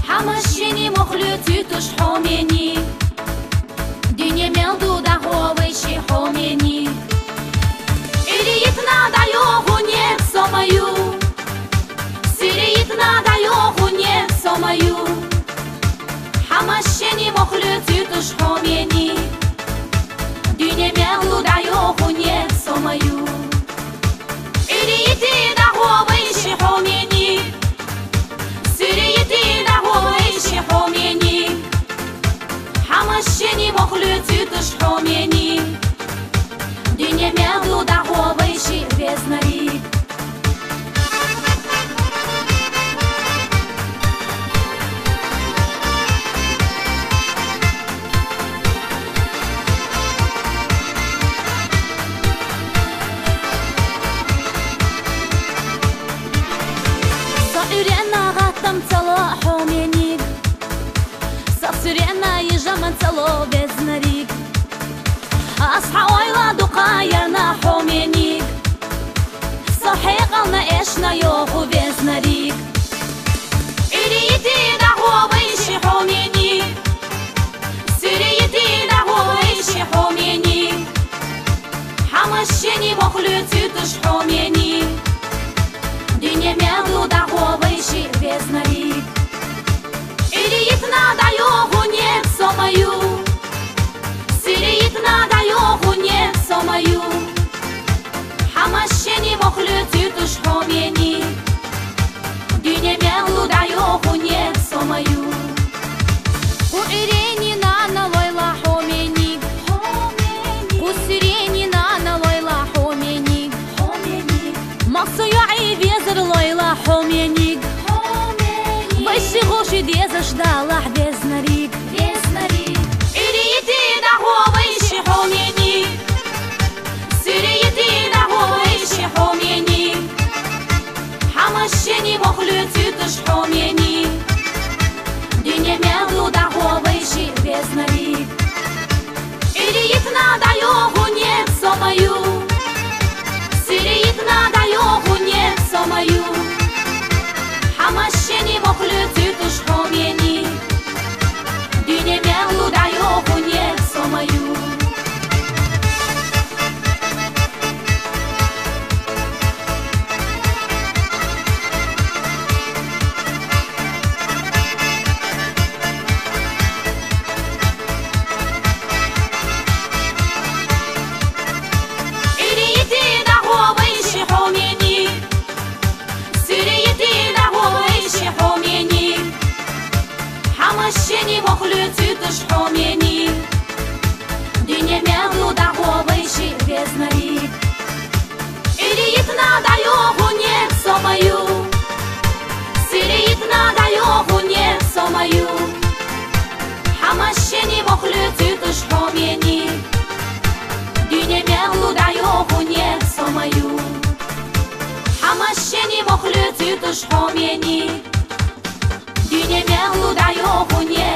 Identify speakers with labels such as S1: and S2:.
S1: Hamasheni mokhluti tush homeni Dünya meldu da hoveshi homeni Iliyitna da yohunye somayu Siriyitna da yohunye somayu Hamasheni mokhluti tush homeni Dünya meldu da yohunye somayu Iliyiti da hoveshi homeni homeni Hamasheni mokhluti tush homeni Dünya meldu da hoveshi veznari Sa'irena ghatam tsala homeni Сирена ежаман цало безнарик Асха ойла дукаярна хоменик Сахегална эшна йоху безнарик Ирийти да ховейши хоменик Сирийти да ховейши хоменик Хамашени мохлюти туш хоменик Dünya meldu da ховейши безнарик Сирiyitna da yohunye somayu Siriyitna da yohunye somayu Hamasheni mokhluti tush homeni Dünya meldu da yohunye somayu Ku ireni na loyla homeni Ku sireni na loyla homeni Maksuyu vezir loyla homeni Вайши гоши деза ждала безнарик Ирийти да ховейши homeni Сирийти да ховейши homeni Hamasheni mokhluti tush homeni Dünya meldu da ховейши безнарик Ирiyitna da yohunye somayu Siriyitna da yohunye somayu Hamasheni mokhluti tush homeni Dünya meldu da yohunye somayu Iriyiti da hoveshi homeni Siriyiti da hoveshi homeni Hamasheni mokhluti tush homeni Dünya meldu da hoveshi veznarик Iriyitna da yohunye somayu Siriyitna da yohunye somayu Hamasheni mokhluti tush homeni Dünya meldu da yohunye somayu Hamasheni mokhluti tush homeni Dünya meldu da yohunye